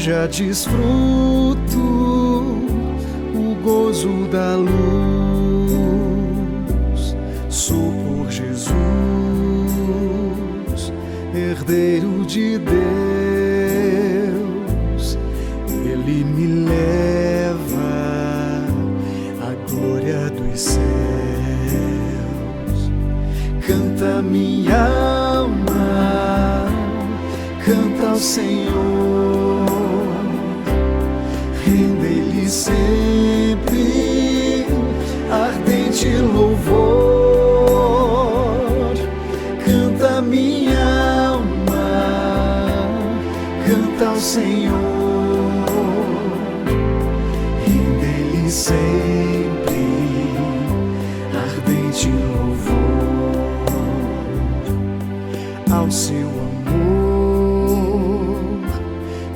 já desfruto o gozo da luz. Sou por Jesus, herdeiro de Deus. Ele me leva à glória dos céus. Canta minha alma, canta ao Senhor. Rende-lhe sempre ardente louvor. Canta minha alma, canta ao Senhor. Rende-lhe sempre ardente louvor. Ao seu amor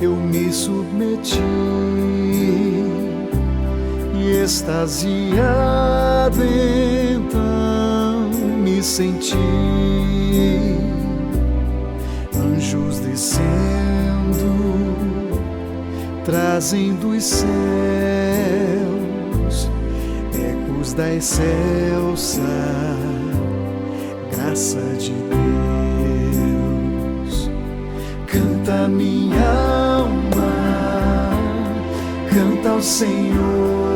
eu me submeti e extasiado então me senti. Anjos descendo trazem dos céus ecos da excelsa graça de Deus. Canta minha alma, canta ao Senhor.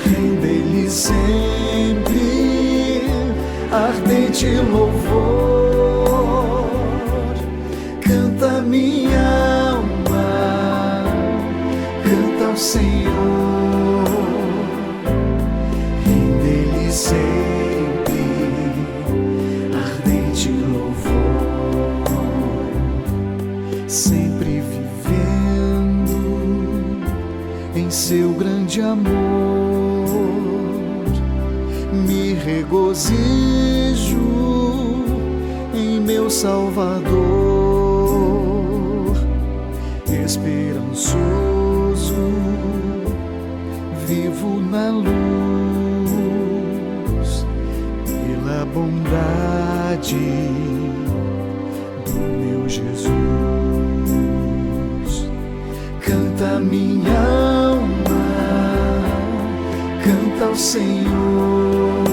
Rende-lhe sempre ardente louvor. Canta minha alma, canta ao Senhor. Rende-lhe sempre ardente louvor. Sempre vivendo em seu grande amor, me regozijo em meu Salvador. Esperançoso vivo na luz pela bondade do meu Jesus. Canta minha alma, canta ao Senhor.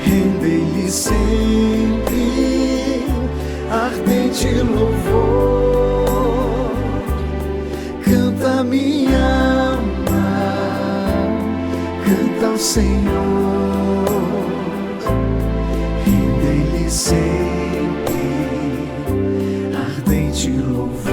Rende-lhe sempre ardente louvor. Canta minha alma, canta ao Senhor. Rende-lhe sempre ardente louvor.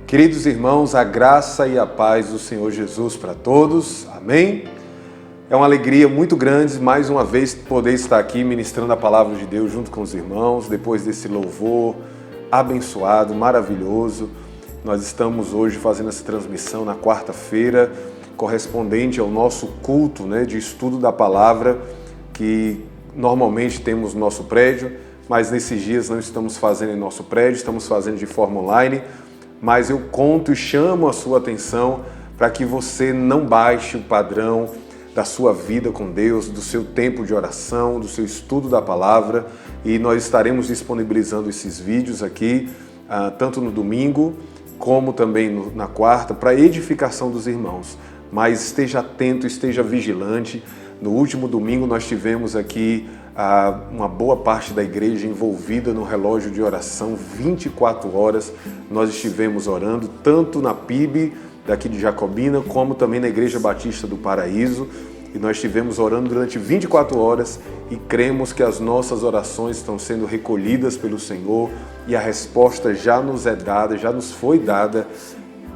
Queridos irmãos, a graça e a paz do Senhor Jesus para todos. Amém? É uma alegria muito grande, mais uma vez, poder estar aqui ministrando a palavra de Deus junto com os irmãos, depois desse louvor abençoado, maravilhoso. Nós estamos hoje fazendo essa transmissão na quarta-feira, correspondente ao nosso culto, de estudo da palavra, que normalmente temos no nosso prédio, mas nesses dias não estamos fazendo em nosso prédio, estamos fazendo de forma online. Mas eu conto e chamo a sua atenção para que você não baixe o padrão da sua vida com Deus, do seu tempo de oração, do seu estudo da palavra, e nós estaremos disponibilizando esses vídeos aqui, tanto no domingo como também na quarta, para edificação dos irmãos. Mas esteja atento, esteja vigilante. No último domingo nós tivemos aqui uma boa parte da igreja envolvida no relógio de oração, 24 horas nós estivemos orando, tanto na PIB daqui de Jacobina, como também na Igreja Batista do Paraíso, e nós estivemos orando durante 24 horas e cremos que as nossas orações estão sendo recolhidas pelo Senhor e a resposta já nos é dada, já nos foi dada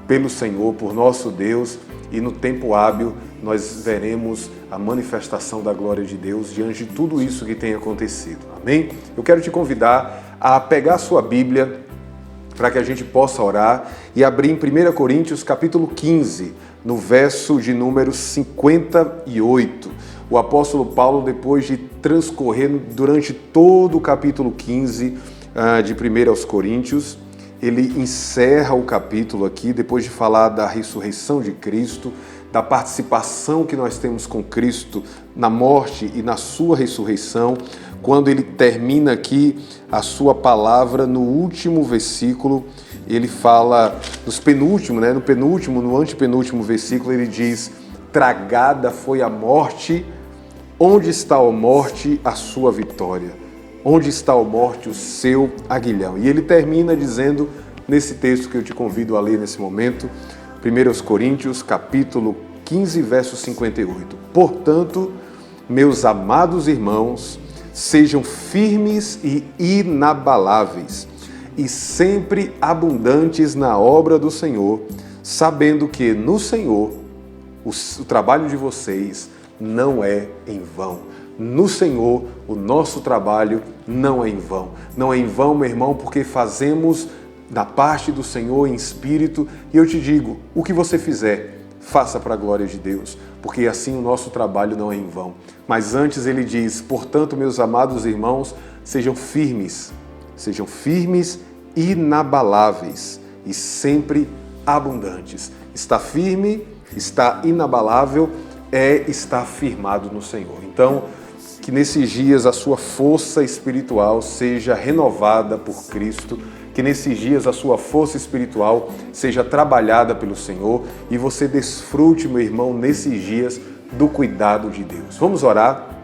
pelo Senhor, por nosso Deus, e no tempo hábil nós veremos a manifestação da glória de Deus diante de tudo isso que tem acontecido. Amém? Eu quero te convidar a pegar a sua Bíblia para que a gente possa orar e abrir em 1 Coríntios capítulo 15, no verso de número 58. o apóstolo Paulo, depois de transcorrer durante todo o capítulo 15 de 1 aos Coríntios, ele encerra o capítulo aqui, depois de falar da ressurreição de Cristo, da participação que nós temos com Cristo na morte e na sua ressurreição, quando ele termina aqui a sua palavra no último versículo, ele fala, no antepenúltimo versículo, ele diz: tragada foi a morte, onde está a morte, a sua vitória? Onde está a morte, o seu aguilhão? E ele termina dizendo, nesse texto que eu te convido a ler nesse momento, 1 Coríntios, capítulo 15, verso 58. Portanto, meus amados irmãos, sejam firmes e inabaláveis, e sempre abundantes na obra do Senhor, sabendo que no Senhor o trabalho de vocês não é em vão. No Senhor, o nosso trabalho não é em vão. Não é em vão, meu irmão, porque fazemos da parte do Senhor em espírito. E eu te digo, o que você fizer, faça para a glória de Deus, porque assim o nosso trabalho não é em vão. Mas antes ele diz: portanto, meus amados irmãos, sejam firmes, inabaláveis e sempre abundantes. Está firme, está inabalável, estar firmado no Senhor. Então, que nesses dias a sua força espiritual seja renovada por Cristo, que nesses dias a sua força espiritual seja trabalhada pelo Senhor e você desfrute, meu irmão, nesses dias do cuidado de Deus. Vamos orar?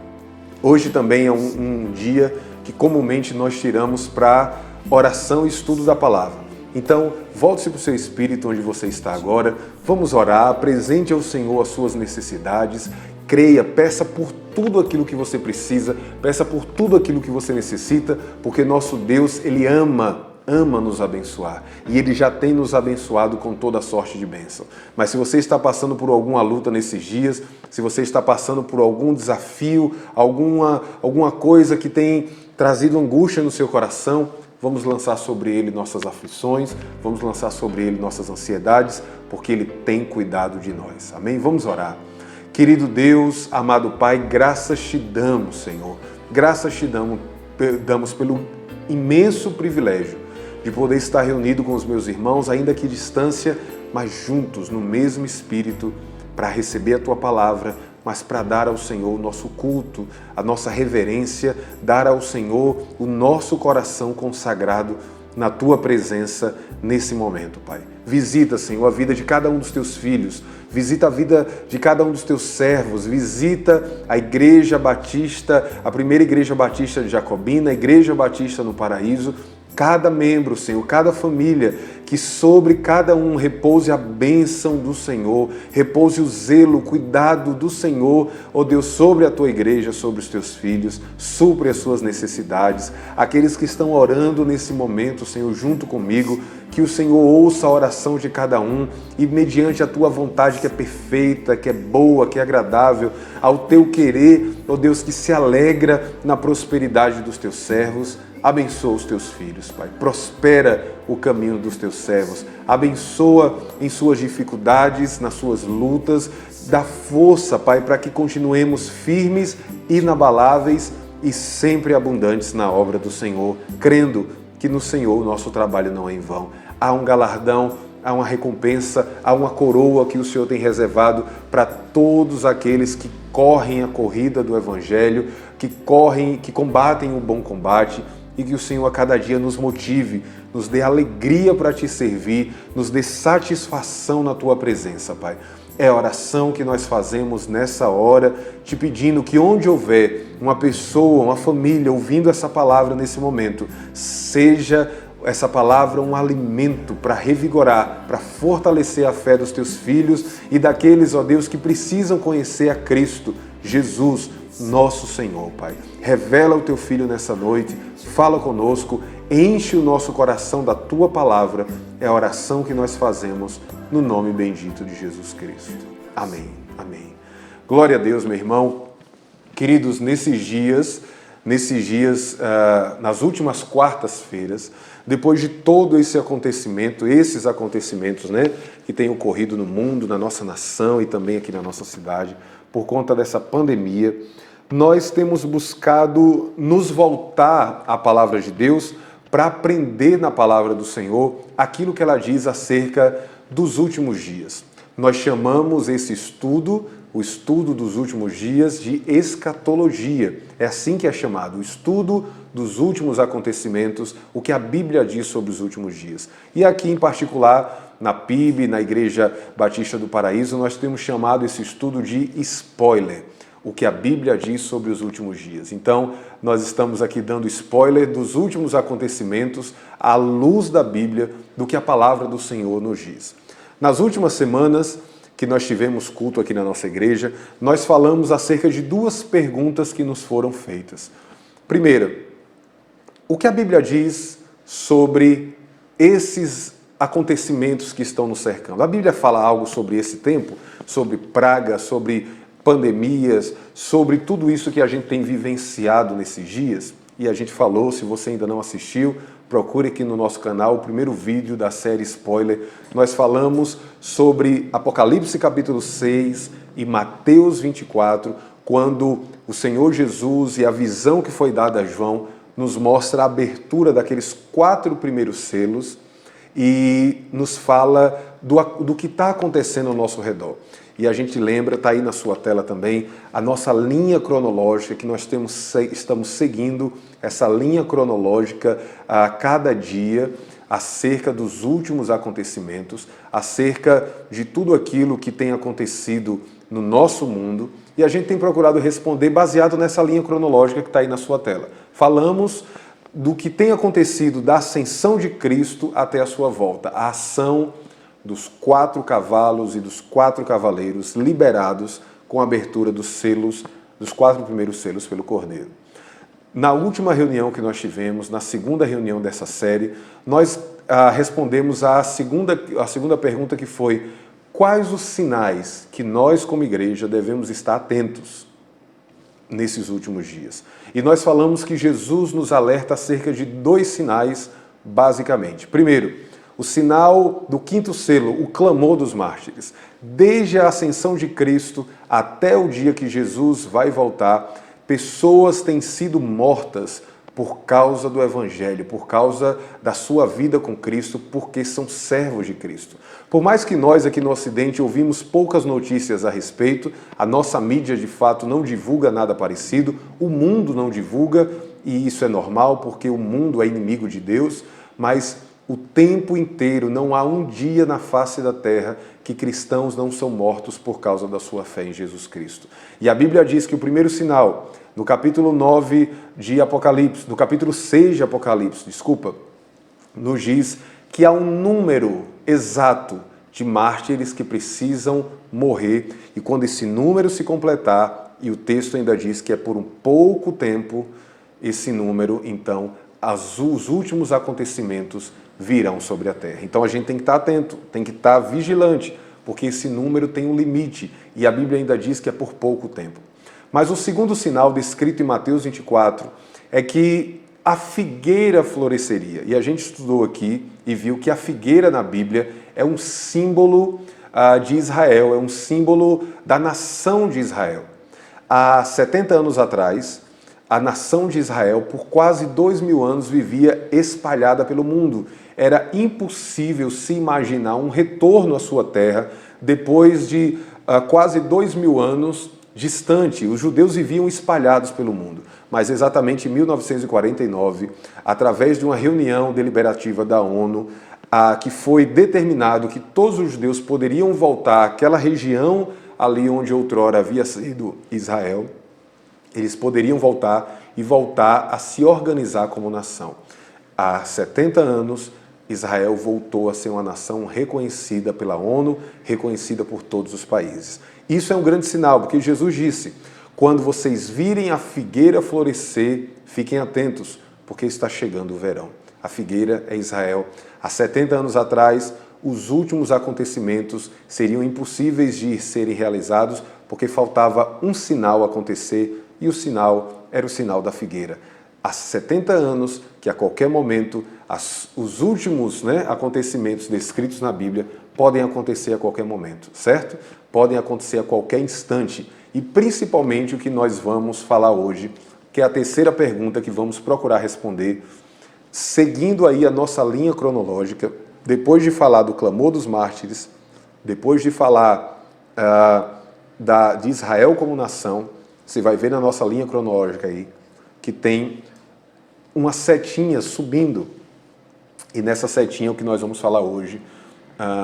Hoje também é um dia que comumente nós tiramos para oração e estudo da palavra. Então, volte-se para o seu espírito onde você está agora, vamos orar, apresente ao Senhor as suas necessidades, creia, peça por tudo aquilo que você precisa, peça por tudo aquilo que você necessita, porque nosso Deus, Ele ama nos abençoar e Ele já tem nos abençoado com toda sorte de bênção. Mas se você está passando por alguma luta nesses dias, se você está passando por algum desafio, alguma coisa que tem trazido angústia no seu coração, vamos lançar sobre Ele nossas aflições, vamos lançar sobre Ele nossas ansiedades, porque Ele tem cuidado de nós. Amém? Vamos orar. Querido Deus, amado Pai, graças te damos, Senhor. Graças te damos pelo imenso privilégio de poder estar reunido com os meus irmãos, ainda que à distância, mas juntos, no mesmo Espírito, para receber a Tua palavra, mas para dar ao Senhor o nosso culto, a nossa reverência, dar ao Senhor o nosso coração consagrado na Tua presença nesse momento, Pai. Visita, Senhor, a vida de cada um dos Teus filhos, visita a vida de cada um dos Teus servos, visita a Igreja Batista, a primeira Igreja Batista de Jacobina, a Igreja Batista no Paraíso, cada membro, Senhor, cada família, que sobre cada um repouse a bênção do Senhor, repouse o zelo, o cuidado do Senhor, ó Deus, sobre a Tua igreja, sobre os Teus filhos, supre as suas necessidades. Aqueles que estão orando nesse momento, Senhor, junto comigo, que o Senhor ouça a oração de cada um e mediante a Tua vontade que é perfeita, que é boa, que é agradável, ao Teu querer, ó Deus, que se alegra na prosperidade dos Teus servos, abençoa os Teus filhos, Pai. Prospera o caminho dos Teus servos. Abençoa em suas dificuldades, nas suas lutas. Dá força, Pai, para que continuemos firmes, inabaláveis e sempre abundantes na obra do Senhor, crendo que no Senhor o nosso trabalho não é em vão. Há um galardão, há uma recompensa, há uma coroa que o Senhor tem reservado para todos aqueles que correm a corrida do Evangelho, que combatem o bom combate, e que o Senhor a cada dia nos motive, nos dê alegria para Te servir, nos dê satisfação na Tua presença, Pai. É a oração que nós fazemos nessa hora, te pedindo que onde houver uma pessoa, uma família ouvindo essa palavra nesse momento, seja essa palavra um alimento para revigorar, para fortalecer a fé dos Teus filhos e daqueles, ó Deus, que precisam conhecer a Cristo, Jesus, nosso Senhor, Pai. Revela o Teu Filho nessa noite, fala conosco, enche o nosso coração da Tua palavra. É a oração que nós fazemos no nome bendito de Jesus Cristo. Amém. Amém. Glória a Deus, meu irmão. Queridos, nesses dias, nas últimas quartas-feiras, depois de todo esses acontecimentos, né, que têm ocorrido no mundo, na nossa nação e também aqui na nossa cidade, por conta dessa pandemia, nós temos buscado nos voltar à palavra de Deus para aprender na palavra do Senhor aquilo que ela diz acerca dos últimos dias. Nós chamamos esse estudo, o estudo dos últimos dias, de escatologia. É assim que é chamado, o estudo dos últimos acontecimentos, o que a Bíblia diz sobre os últimos dias. E aqui, em particular, na PIB, na Igreja Batista do Paraíso, nós temos chamado esse estudo de spoiler, o que a Bíblia diz sobre os últimos dias. Então, nós estamos aqui dando spoiler dos últimos acontecimentos à luz da Bíblia, do que a palavra do Senhor nos diz. Nas últimas semanas que nós tivemos culto aqui na nossa igreja, nós falamos acerca de duas perguntas que nos foram feitas. Primeira, o que a Bíblia diz sobre esses acontecimentos que estão nos cercando? A Bíblia fala algo sobre esse tempo, sobre praga, sobre pandemias, sobre tudo isso que a gente tem vivenciado nesses dias? E a gente falou, se você ainda não assistiu, procure aqui no nosso canal o primeiro vídeo da série Spoiler. Nós falamos sobre Apocalipse capítulo 6 e Mateus 24, quando o Senhor Jesus e a visão que foi dada a João nos mostra a abertura daqueles 4 primeiros selos e nos fala do que está acontecendo ao nosso redor. E a gente lembra, está aí na sua tela também, a nossa linha cronológica, que nós estamos seguindo essa linha cronológica a cada dia, acerca dos últimos acontecimentos, acerca de tudo aquilo que tem acontecido no nosso mundo, e a gente tem procurado responder baseado nessa linha cronológica que está aí na sua tela. Falamos do que tem acontecido da ascensão de Cristo até a sua volta, a ação dos 4 cavalos e dos 4 cavaleiros liberados com a abertura dos selos, dos 4 primeiros selos pelo Cordeiro. Na última reunião que nós tivemos, na segunda reunião dessa série, nós respondemos a segunda pergunta, que foi: quais os sinais que nós como igreja devemos estar atentos nesses últimos dias? E nós falamos que Jesus nos alerta acerca de 2 sinais, basicamente. Primeiro, o sinal do 5º selo, o clamor dos mártires. Desde a ascensão de Cristo até o dia que Jesus vai voltar, pessoas têm sido mortas por causa do Evangelho, por causa da sua vida com Cristo, porque são servos de Cristo. Por mais que nós aqui no Ocidente ouvimos poucas notícias a respeito, a nossa mídia de fato não divulga nada parecido, o mundo não divulga, e isso é normal porque o mundo é inimigo de Deus, mas o tempo inteiro, não há um dia na face da terra que cristãos não são mortos por causa da sua fé em Jesus Cristo. E a Bíblia diz que o primeiro sinal, no capítulo 9 de Apocalipse, no capítulo 6 de Apocalipse, nos diz que há um número exato de mártires que precisam morrer, e quando esse número se completar, e o texto ainda diz que é por um pouco tempo, esse número, então, os últimos acontecimentos virão sobre a terra. Então a gente tem que estar atento, tem que estar vigilante, porque esse número tem um limite, e a Bíblia ainda diz que é por pouco tempo. Mas o segundo sinal descrito em Mateus 24 é que a figueira floresceria. E a gente estudou aqui e viu que a figueira na Bíblia é um símbolo de Israel, é um símbolo da nação de Israel. Há 70 anos atrás, a nação de Israel, por quase 2000 anos, vivia espalhada pelo mundo. Era impossível se imaginar um retorno à sua terra depois de quase 2000 anos distante. Os judeus viviam espalhados pelo mundo. Mas exatamente em 1949, através de uma reunião deliberativa da ONU, que foi determinado que todos os judeus poderiam voltar àquela região ali onde outrora havia sido Israel, eles poderiam voltar a se organizar como nação. Há 70 anos, Israel voltou a ser uma nação reconhecida pela ONU, reconhecida por todos os países. Isso é um grande sinal, porque Jesus disse: quando vocês virem a figueira florescer, fiquem atentos, porque está chegando o verão. A figueira é Israel. Há 70 anos atrás, os últimos acontecimentos seriam impossíveis de serem realizados, porque faltava um sinal acontecer, e o sinal era o sinal da figueira. Há 70 anos que a qualquer momento os últimos acontecimentos descritos na Bíblia podem acontecer a qualquer momento, certo? Podem acontecer a qualquer instante. e principalmente o que nós vamos falar hoje, que é a terceira pergunta que vamos procurar responder, seguindo aí a nossa linha cronológica, depois de falar do clamor dos mártires, depois de falar de Israel como nação, você vai ver na nossa linha cronológica aí, que tem uma setinha subindo. E nessa setinha é o que nós vamos falar hoje,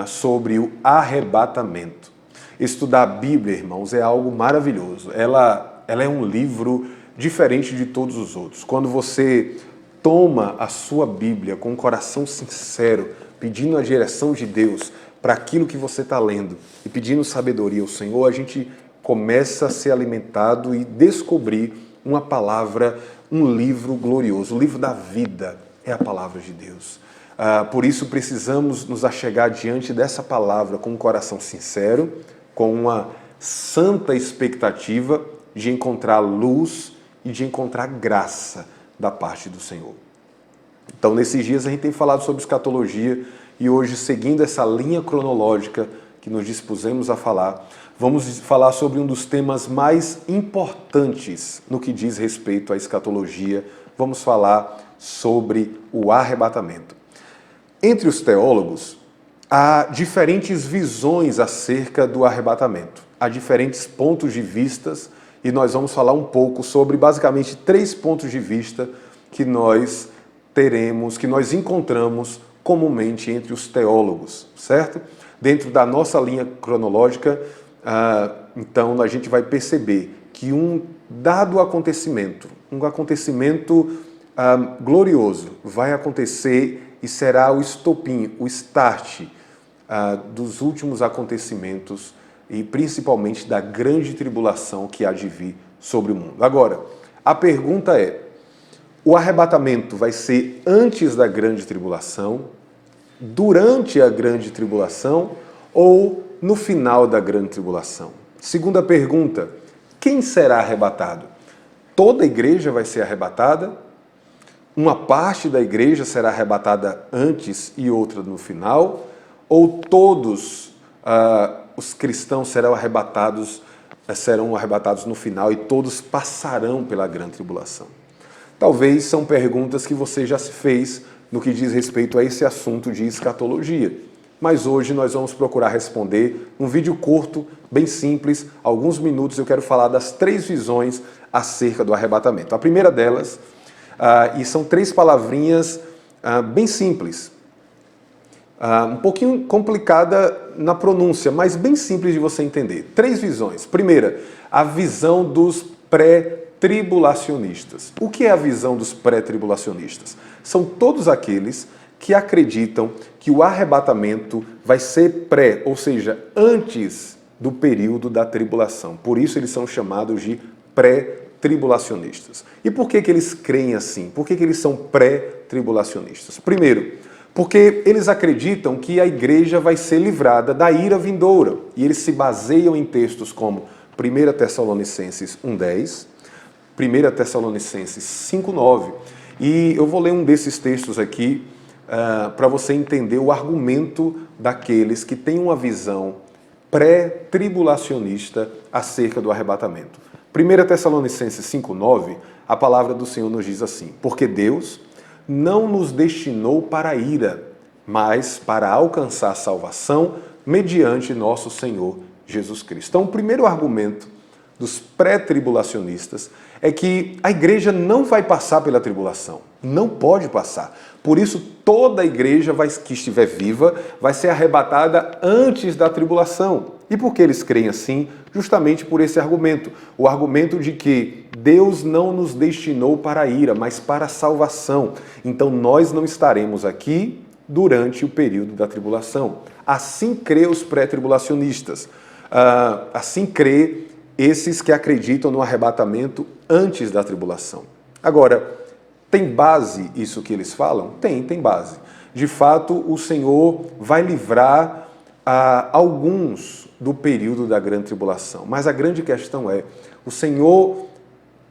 sobre o arrebatamento. Estudar a Bíblia, irmãos, é algo maravilhoso. Ela é um livro diferente de todos os outros. Quando você toma a sua Bíblia com um coração sincero, pedindo a direção de Deus para aquilo que você está lendo e pedindo sabedoria ao Senhor, a gente começa a ser alimentado e descobrir uma palavra, um livro glorioso. O livro da vida é a palavra de Deus. Por isso precisamos nos achegar diante dessa palavra com um coração sincero, com uma santa expectativa de encontrar luz e de encontrar graça da parte do Senhor. Então, nesses dias a gente tem falado sobre escatologia e hoje, seguindo essa linha cronológica que nos dispusemos a falar, vamos falar sobre um dos temas mais importantes no que diz respeito à escatologia. Vamos falar sobre o arrebatamento. Entre os teólogos, há diferentes visões acerca do arrebatamento. Há diferentes pontos de vistas e nós vamos falar um pouco sobre basicamente 3 pontos de vista que nós teremos, que nós encontramos comumente entre os teólogos, certo? Dentro da nossa linha cronológica, então a gente vai perceber que um dado acontecimento, um acontecimento glorioso vai acontecer e será o estopim, o start dos últimos acontecimentos e principalmente da grande tribulação que há de vir sobre o mundo. Agora, a pergunta é, o arrebatamento vai ser antes da grande tribulação, durante a grande tribulação ou no final da grande tribulação? Segunda pergunta, quem será arrebatado? Toda a igreja vai ser arrebatada? Uma parte da igreja será arrebatada antes e outra no final? Ou todos os cristãos serão arrebatados no final e todos passarão pela grande tribulação? Talvez são perguntas que você já se fez no que diz respeito a esse assunto de escatologia. Mas hoje nós vamos procurar responder um vídeo curto, bem simples, alguns minutos. Eu quero falar das 3 visões acerca do arrebatamento. A primeira delas, e são 3 palavrinhas bem simples, um pouquinho complicada na pronúncia, mas bem simples de você entender. 3 visões. Primeira, a visão dos pré-tribulacionistas. O que é a visão dos pré-tribulacionistas? São todos aqueles que acreditam que o arrebatamento vai ser ou seja, antes do período da tribulação. Por isso eles são chamados de pré-tribulacionistas. E por que eles creem assim? Por que eles são pré-tribulacionistas? Primeiro, porque eles acreditam que a igreja vai ser livrada da ira vindoura. E eles se baseiam em textos como 1 Tessalonicenses 1,10, 1 Tessalonicenses 5,9. E eu vou ler um desses textos aqui para você entender o argumento daqueles que têm uma visão pré-tribulacionista acerca do arrebatamento. 1 Tessalonicenses 5,9, a palavra do Senhor nos diz assim: porque Deus não nos destinou para a ira, mas para alcançar a salvação mediante nosso Senhor Jesus Cristo. Então, o primeiro argumento dos pré-tribulacionistas é que a igreja não vai passar pela tribulação, não pode passar. Por isso, toda a igreja que estiver viva vai ser arrebatada antes da tribulação. E por que eles creem assim? Justamente por esse argumento. O argumento de que Deus não nos destinou para a ira, mas para a salvação. Então, nós não estaremos aqui durante o período da tribulação. Assim crê os pré-tribulacionistas. Assim crê esses que acreditam no arrebatamento antes da tribulação. Agora, tem base isso que eles falam? Tem base. De fato, o Senhor vai livrar alguns do período da grande tribulação. Mas a grande questão é, o Senhor,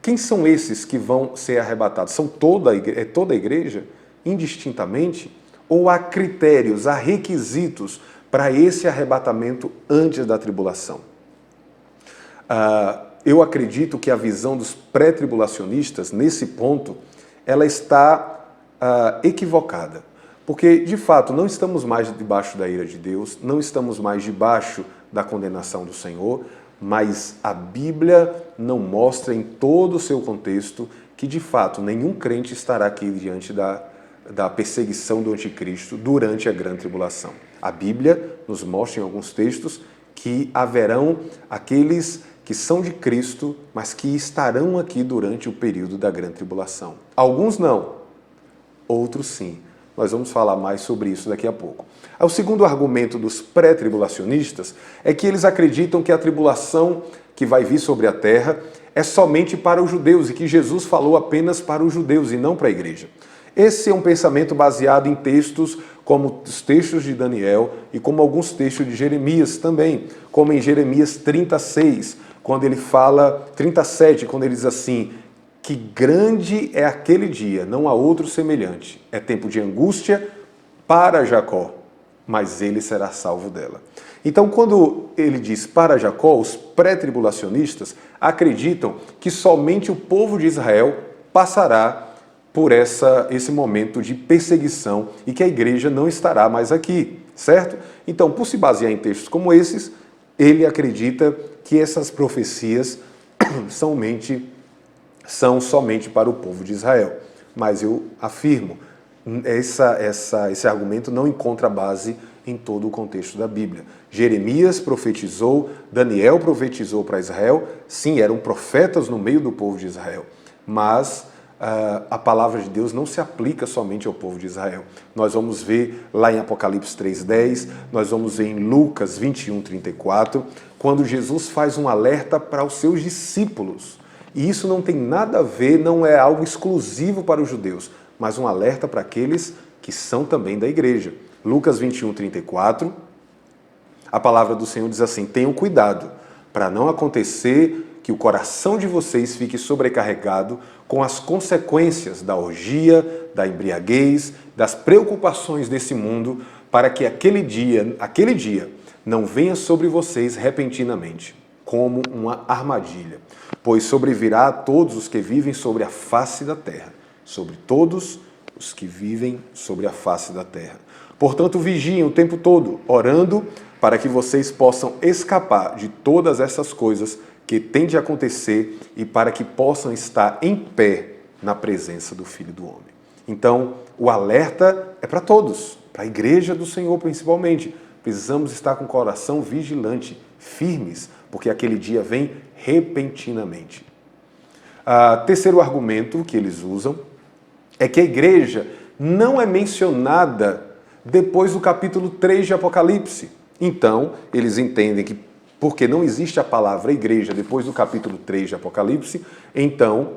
quem são esses que vão ser arrebatados? São toda a igreja, indistintamente? Ou há critérios, há requisitos para esse arrebatamento antes da tribulação? eu acredito que a visão dos pré-tribulacionistas, nesse ponto, ela está equivocada. Porque, de fato, não estamos mais debaixo da ira de Deus, não estamos mais debaixo da condenação do Senhor, mas a Bíblia não mostra em todo o seu contexto que, de fato, nenhum crente estará aqui diante da perseguição do anticristo durante a grande tribulação. A Bíblia nos mostra em alguns textos que haverão aqueles que são de Cristo, mas que estarão aqui durante o período da grande tribulação. Alguns não, outros sim. Nós vamos falar mais sobre isso daqui a pouco. O segundo argumento dos pré-tribulacionistas é que eles acreditam que a tribulação que vai vir sobre a terra é somente para os judeus e que Jesus falou apenas para os judeus e não para a igreja. Esse é um pensamento baseado em textos como os textos de Daniel e como alguns textos de Jeremias também, como em Jeremias 36, quando ele fala, 37, quando ele diz assim: que grande é aquele dia, não há outro semelhante. É tempo de angústia para Jacó, mas ele será salvo dela. Então, quando ele diz para Jacó, os pré-tribulacionistas acreditam que somente o povo de Israel passará por esse momento de perseguição e que a igreja não estará mais aqui, certo? Então, por se basear em textos como esses, ele acredita que essas profecias são somente para o povo de Israel. Mas eu afirmo, esse argumento não encontra base em todo o contexto da Bíblia. Jeremias profetizou, Daniel profetizou para Israel, sim, eram profetas no meio do povo de Israel, mas a palavra de Deus não se aplica somente ao povo de Israel. Nós vamos ver lá em Apocalipse 3:10, nós vamos ver em Lucas 21:34, quando Jesus faz um alerta para os seus discípulos. E isso não tem nada a ver, não é algo exclusivo para os judeus, mas um alerta para aqueles que são também da igreja. Lucas 21:34, a palavra do Senhor diz assim: tenham cuidado para não acontecer que o coração de vocês fique sobrecarregado com as consequências da orgia, da embriaguez, das preocupações desse mundo, para que aquele dia não venha sobre vocês repentinamente, como uma armadilha. Pois sobrevirá a todos os que vivem sobre a face da terra, sobre todos os que vivem sobre a face da terra. Portanto, vigiem o tempo todo, orando para que vocês possam escapar de todas essas coisas que têm de acontecer e para que possam estar em pé na presença do Filho do Homem. Então, o alerta é para todos, para a igreja do Senhor principalmente. Precisamos estar com o coração vigilante, firmes, porque aquele dia vem repentinamente. Terceiro argumento que eles usam é que a igreja não é mencionada depois do capítulo 3 de Apocalipse. Então, eles entendem que porque não existe a palavra igreja depois do capítulo 3 de Apocalipse, então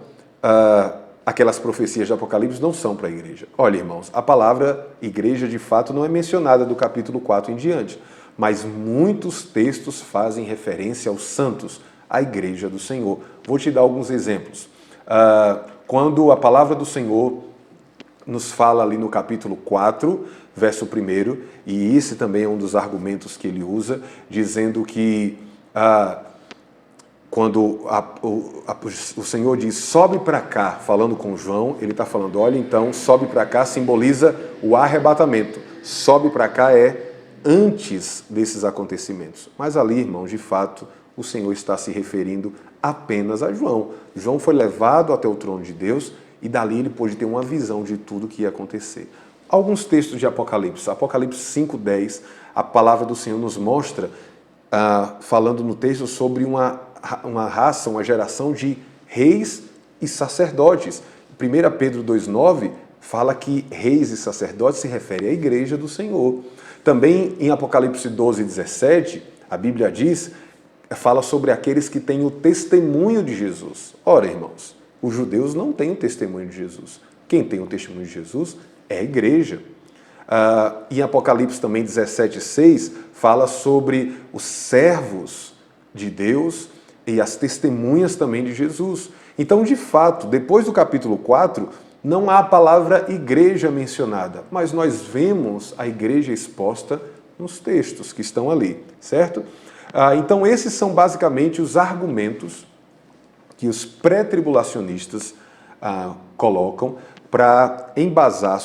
aquelas profecias de Apocalipse não são para a igreja. Olha, irmãos, a palavra igreja de fato não é mencionada do capítulo 4 em diante, mas muitos textos fazem referência aos santos, à igreja do Senhor. Vou te dar alguns exemplos. Quando a palavra do Senhor nos fala ali no capítulo 4, verso 1, e esse também é um dos argumentos que ele usa, dizendo que quando o Senhor diz, sobe para cá, falando com João, ele está falando, olha, então, sobe para cá simboliza o arrebatamento. Sobe para cá é antes desses acontecimentos. Mas ali, irmãos, de fato, o Senhor está se referindo apenas a João. João foi levado até o trono de Deus e dali ele pôde ter uma visão de tudo que ia acontecer. Alguns textos de Apocalipse, Apocalipse 5:10, a palavra do Senhor nos mostra, falando no texto sobre uma raça, uma geração de reis e sacerdotes. 1 Pedro 2:9 fala que reis e sacerdotes se refere à igreja do Senhor. Também em Apocalipse 12:17, a Bíblia fala sobre aqueles que têm o testemunho de Jesus. Ora, irmãos, os judeus não têm o testemunho de Jesus. Quem tem o testemunho de Jesus é a igreja. Em Apocalipse também 17:6 fala sobre os servos de Deus e as testemunhas também de Jesus. Então, de fato, depois do capítulo 4, não há a palavra igreja mencionada, mas nós vemos a igreja exposta nos textos que estão ali, certo? Então, esses são basicamente os argumentos que os pré-tribulacionistas colocam para embasar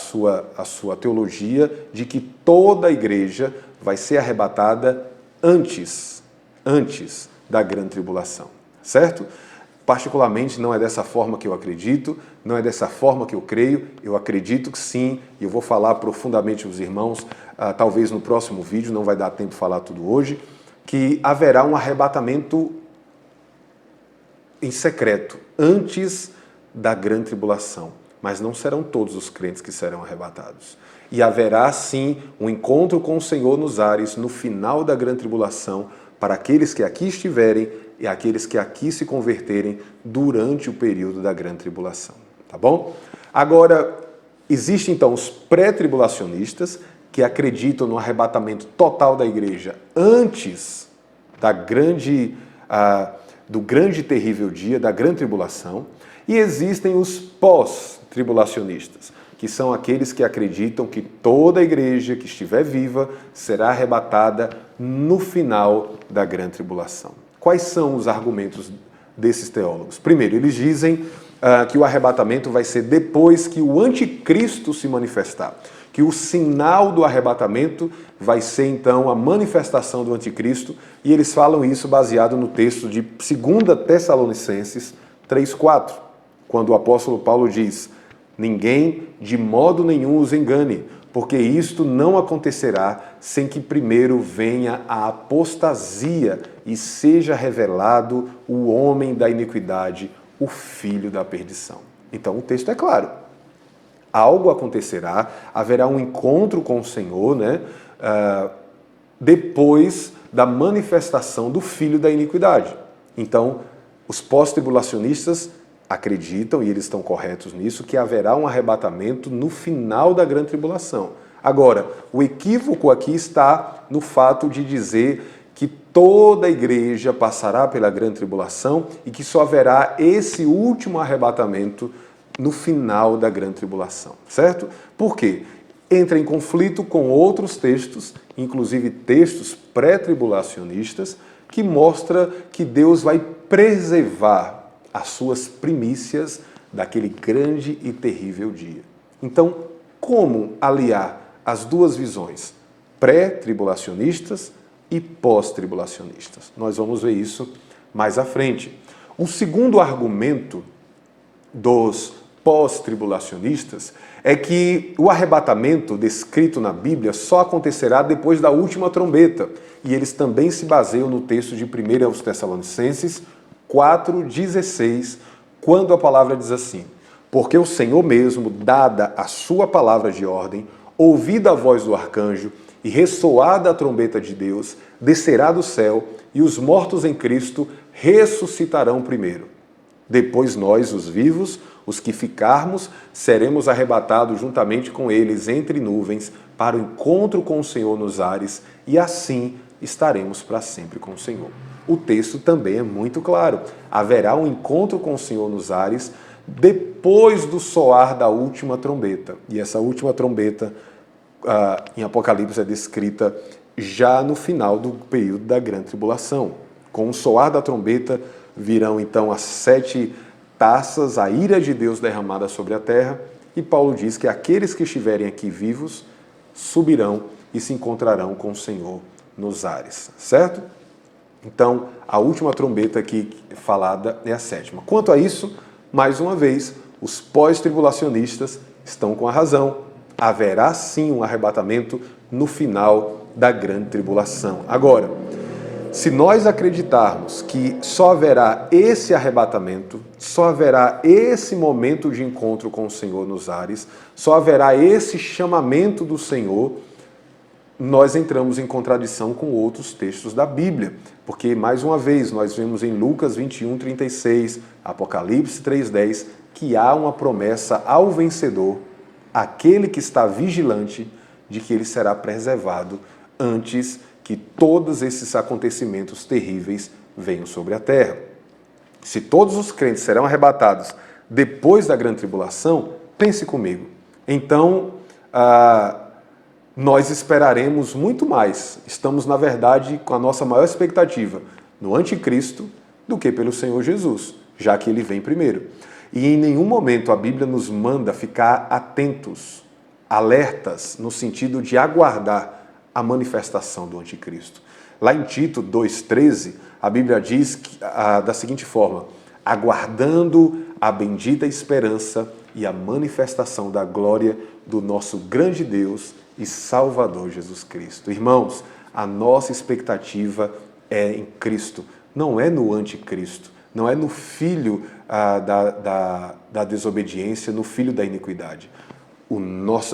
a sua teologia de que toda a igreja vai ser arrebatada antes da grande tribulação, certo? Particularmente não é dessa forma que eu acredito, não é dessa forma que eu creio, eu acredito que sim, e eu vou falar profundamente aos irmãos, talvez no próximo vídeo, não vai dar tempo de falar tudo hoje, que haverá um arrebatamento em secreto, antes da grande tribulação, mas não serão todos os crentes que serão arrebatados. E haverá sim um encontro com o Senhor nos ares no final da grande tribulação, para aqueles que aqui estiverem e aqueles que aqui se converterem durante o período da grande tribulação, tá bom? Agora, existem então os pré-tribulacionistas que acreditam no arrebatamento total da igreja antes da do grande e terrível dia, da grande tribulação, e existem os pós-tribulacionistas, que são aqueles que acreditam que toda a igreja que estiver viva será arrebatada no final da grande tribulação. Quais são os argumentos desses teólogos? Primeiro, eles dizem que o arrebatamento vai ser depois que o anticristo se manifestar, que o sinal do arrebatamento vai ser então a manifestação do anticristo, e eles falam isso baseado no texto de 2 Tessalonicenses 3:4, quando o apóstolo Paulo diz: ninguém de modo nenhum os engane, porque isto não acontecerá sem que primeiro venha a apostasia e seja revelado o homem da iniquidade, o filho da perdição. Então o texto é claro. Algo acontecerá, haverá um encontro com o Senhor, né? Depois da manifestação do filho da iniquidade. Então, os pós-tribulacionistas acreditam, e eles estão corretos nisso, que haverá um arrebatamento no final da grande tribulação. Agora, o equívoco aqui está no fato de dizer que toda a igreja passará pela grande tribulação e que só haverá esse último arrebatamento no final da grande tribulação, certo? Por quê? Entra em conflito com outros textos, inclusive textos pré-tribulacionistas, que mostra que Deus vai preservar as suas primícias daquele grande e terrível dia. Então, como aliar as duas visões, pré-tribulacionistas e pós-tribulacionistas? Nós vamos ver isso mais à frente. O segundo argumento dos pós-tribulacionistas é que o arrebatamento descrito na Bíblia só acontecerá depois da última trombeta. E eles também se baseiam no texto de 1 Tessalonicenses 4,16, quando a palavra diz assim: porque o Senhor mesmo, dada a sua palavra de ordem, ouvida a voz do arcanjo e ressoada a trombeta de Deus, descerá do céu e os mortos em Cristo ressuscitarão primeiro. Depois nós, os vivos, os que ficarmos, seremos arrebatados juntamente com eles entre nuvens para o encontro com o Senhor nos ares, e assim estaremos para sempre com o Senhor. O texto também é muito claro. Haverá um encontro com o Senhor nos ares depois do soar da última trombeta. E essa última trombeta, em Apocalipse, é descrita já no final do período da grande tribulação. Com o soar da trombeta virão então as 7 taças, a ira de Deus derramada sobre a terra, e Paulo diz que aqueles que estiverem aqui vivos subirão e se encontrarão com o Senhor nos ares, certo? Então, a última trombeta aqui falada é a 7ª. Quanto a isso, mais uma vez, os pós-tribulacionistas estão com a razão. Haverá sim um arrebatamento no final da grande tribulação. Agora, se nós acreditarmos que só haverá esse arrebatamento, só haverá esse momento de encontro com o Senhor nos ares, só haverá esse chamamento do Senhor, nós entramos em contradição com outros textos da Bíblia. Porque, mais uma vez, nós vemos em Lucas 21:36, Apocalipse 3:10, que há uma promessa ao vencedor, aquele que está vigilante, de que ele será preservado antes que todos esses acontecimentos terríveis venham sobre a terra. Se todos os crentes serão arrebatados depois da grande tribulação, pense comigo. Então, nós esperaremos muito mais. Estamos, na verdade, com a nossa maior expectativa no anticristo do que pelo Senhor Jesus. já que ele vem primeiro. E em nenhum momento a Bíblia nos manda ficar atentos, alertas, no sentido de aguardar a manifestação do anticristo. Lá em Tito 2,13, a Bíblia diz da seguinte forma: aguardando a bendita esperança e a manifestação da glória do nosso grande Deus e Salvador Jesus Cristo. Irmãos, a nossa expectativa é em Cristo, não é no anticristo, não é no filho da desobediência, no filho da iniquidade.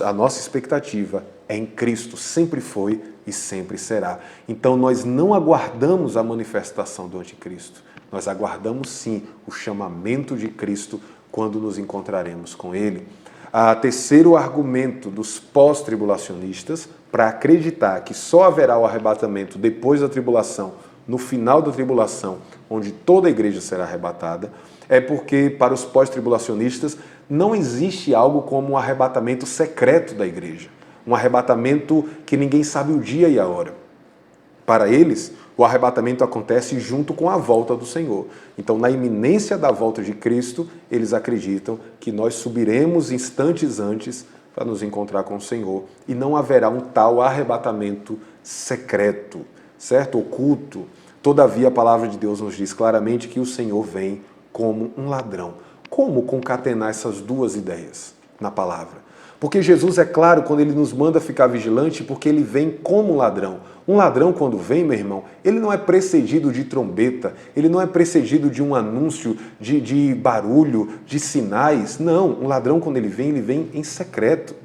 A nossa expectativa é em Cristo, sempre foi e sempre será. Então nós não aguardamos a manifestação do anticristo, nós aguardamos sim o chamamento de Cristo quando nos encontraremos com Ele. Terceiro argumento dos pós-tribulacionistas para acreditar que só haverá o arrebatamento depois da tribulação, no final da tribulação, onde toda a igreja será arrebatada, é porque para os pós-tribulacionistas não existe algo como um arrebatamento secreto da igreja, um arrebatamento que ninguém sabe o dia e a hora. Para eles, o arrebatamento acontece junto com a volta do Senhor. Então, na iminência da volta de Cristo, eles acreditam que nós subiremos instantes antes para nos encontrar com o Senhor e não haverá um tal arrebatamento secreto, certo? Oculto. Todavia, a palavra de Deus nos diz claramente que o Senhor vem como um ladrão. Como concatenar essas duas ideias na palavra? Porque Jesus é claro quando ele nos manda ficar vigilante, porque ele vem como um ladrão. Um ladrão, quando vem, meu irmão, ele não é precedido de trombeta, ele não é precedido de um anúncio, de barulho, de sinais. Não, um ladrão, quando ele vem em secreto.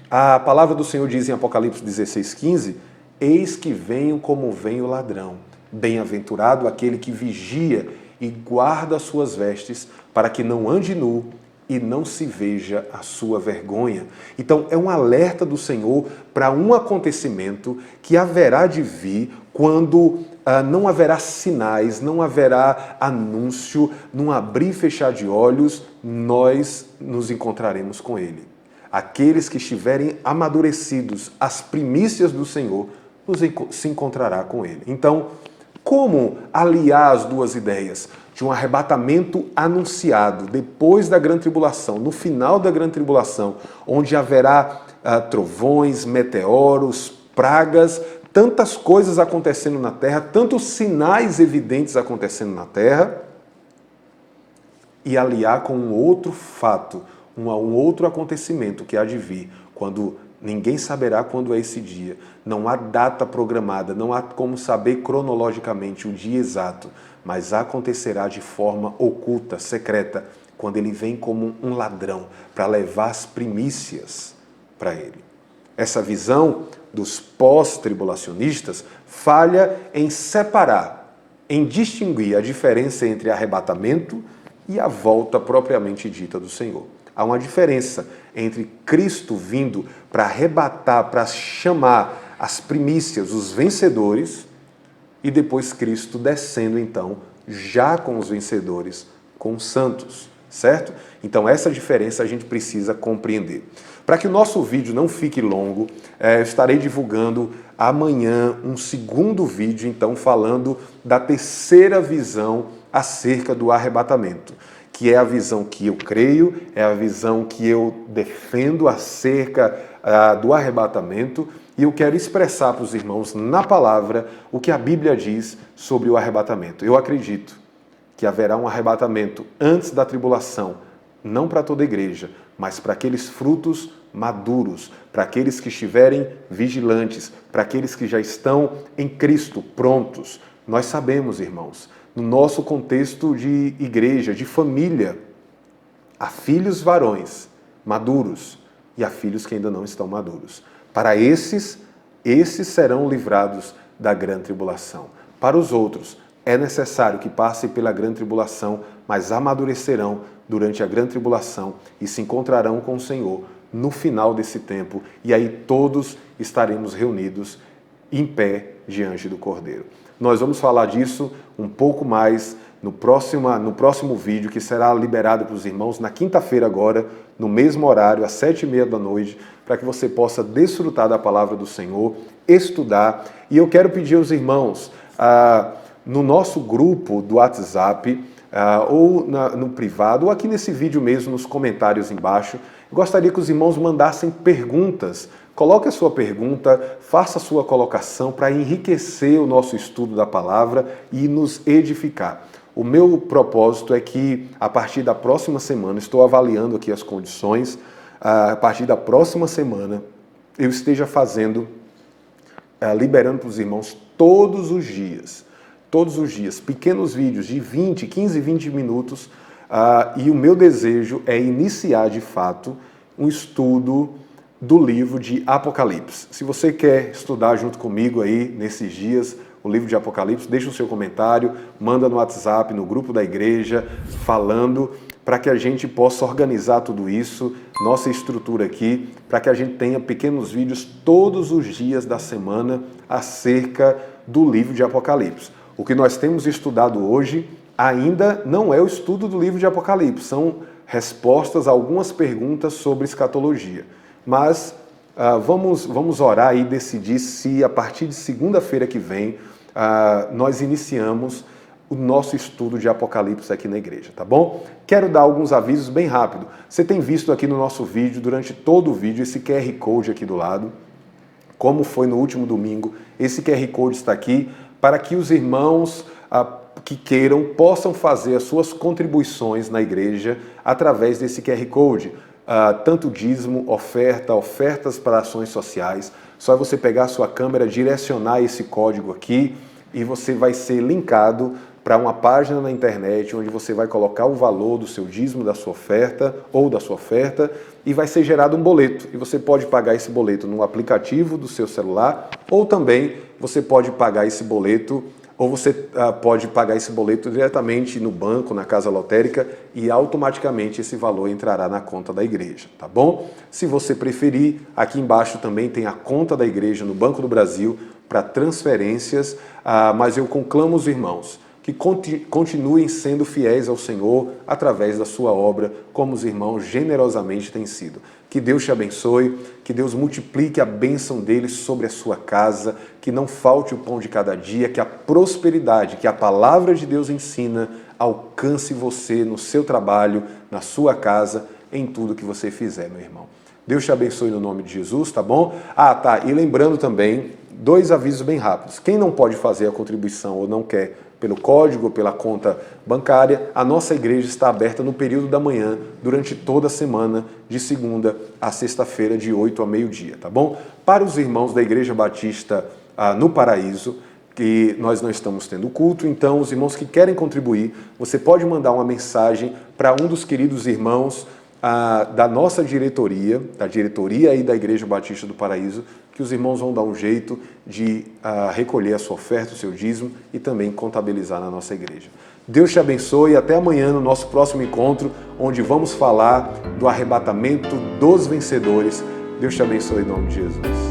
A palavra do Senhor diz em Apocalipse 16,15, eis que venho como vem o ladrão. Bem-aventurado aquele que vigia e guarda as suas vestes, para que não ande nu e não se veja a sua vergonha. Então, é um alerta do Senhor para um acontecimento que haverá de vir quando não haverá sinais, não haverá anúncio, num abrir e fechar de olhos, nós nos encontraremos com Ele. Aqueles que estiverem amadurecidos, as primícias do Senhor, se encontrará com Ele. Então, como aliar as duas ideias? De um arrebatamento anunciado depois da grande tribulação, no final da grande tribulação, onde haverá trovões, meteoros, pragas, tantas coisas acontecendo na terra, tantos sinais evidentes acontecendo na terra, e aliar com um outro fato, um outro acontecimento que há de vir, quando ninguém saberá quando é esse dia, não há data programada, não há como saber cronologicamente o dia exato, mas acontecerá de forma oculta, secreta, quando ele vem como um ladrão para levar as primícias para ele. Essa visão dos pós-tribulacionistas falha em separar, em distinguir a diferença entre arrebatamento e a volta propriamente dita do Senhor. Há uma diferença entre Cristo vindo para arrebatar, para chamar as primícias, os vencedores, e depois Cristo descendo, então, já com os vencedores, com os santos, certo? Então, essa diferença a gente precisa compreender. Para que o nosso vídeo não fique longo, eu estarei divulgando amanhã um segundo vídeo, então, falando da terceira visão acerca do arrebatamento, que é a visão que eu creio, é a visão que eu defendo acerca do arrebatamento, e eu quero expressar para os irmãos na palavra o que a Bíblia diz sobre o arrebatamento. Eu acredito que haverá um arrebatamento antes da tribulação, não para toda a igreja, mas para aqueles frutos maduros, para aqueles que estiverem vigilantes, para aqueles que já estão em Cristo, prontos. Nós sabemos, irmãos, no nosso contexto de igreja, de família, há filhos varões maduros e há filhos que ainda não estão maduros. Para esses serão livrados da grande tribulação. Para os outros, é necessário que passem pela grande tribulação, mas amadurecerão durante a grande tribulação e se encontrarão com o Senhor no final desse tempo, e aí todos estaremos reunidos em pé diante do Cordeiro. Nós vamos falar disso um pouco mais no próximo vídeo, que será liberado para os irmãos na quinta-feira agora, no mesmo horário, às 7h30 da noite, para que você possa desfrutar da palavra do Senhor, estudar. E eu quero pedir aos irmãos, no nosso grupo do WhatsApp, ou no privado, ou aqui nesse vídeo mesmo, nos comentários embaixo. Eu gostaria que os irmãos mandassem perguntas. Coloque a sua pergunta, faça a sua colocação para enriquecer o nosso estudo da palavra e nos edificar. O meu propósito é que, a partir da próxima semana, estou avaliando aqui as condições, a partir da próxima semana, eu esteja fazendo, liberando para os irmãos todos os dias, pequenos vídeos de 15, 20 minutos, e o meu desejo é iniciar, de fato, um estudo do livro de Apocalipse. Se você quer estudar junto comigo aí, nesses dias, o livro de Apocalipse, deixa o seu comentário, manda no WhatsApp, no grupo da igreja, falando, para que a gente possa organizar tudo isso, nossa estrutura aqui, para que a gente tenha pequenos vídeos todos os dias da semana acerca do livro de Apocalipse. O que nós temos estudado hoje ainda não é o estudo do livro de Apocalipse, são respostas a algumas perguntas sobre escatologia. Mas vamos orar e decidir se a partir de segunda-feira que vem nós iniciamos o nosso estudo de Apocalipse aqui na igreja, tá bom? Quero dar alguns avisos bem rápido. Você tem visto aqui no nosso vídeo, durante todo o vídeo, esse QR Code aqui do lado. Como foi no último domingo, esse QR Code está aqui para que os irmãos que queiram possam fazer as suas contribuições na igreja através desse QR Code. Tanto dízimo, ofertas para ações sociais. Só é você pegar a sua câmera, direcionar esse código aqui e você vai ser linkado para uma página na internet onde você vai colocar o valor do seu dízimo, da sua oferta ou da sua oferta e vai ser gerado um boleto. E você pode pagar esse boleto no aplicativo do seu celular ou também você pode pagar esse boleto diretamente no banco, na casa lotérica e automaticamente esse valor entrará na conta da igreja, tá bom? Se você preferir, aqui embaixo também tem a conta da igreja no Banco do Brasil para transferências, mas eu conclamo os irmãos que continuem sendo fiéis ao Senhor através da sua obra, como os irmãos generosamente têm sido. Que Deus te abençoe, que Deus multiplique a bênção dele sobre a sua casa, que não falte o pão de cada dia, que a prosperidade que a palavra de Deus ensina alcance você no seu trabalho, na sua casa, em tudo que você fizer, meu irmão. Deus te abençoe no nome de Jesus, tá bom? E lembrando também, 2 avisos bem rápidos. Quem não pode fazer a contribuição ou não quer pelo código ou pela conta bancária, a nossa igreja está aberta no período da manhã, durante toda a semana, de segunda a sexta-feira, de 8 a meio-dia, tá bom? Para os irmãos da Igreja Batista no Paraíso, que nós não estamos tendo culto, então os irmãos que querem contribuir, você pode mandar uma mensagem para um dos queridos irmãos da nossa diretoria, da diretoria aí da Igreja Batista do Paraíso, que os irmãos vão dar um jeito de recolher a sua oferta, o seu dízimo e também contabilizar na nossa igreja. Deus te abençoe e até amanhã no nosso próximo encontro, onde vamos falar do arrebatamento dos vencedores. Deus te abençoe em nome de Jesus.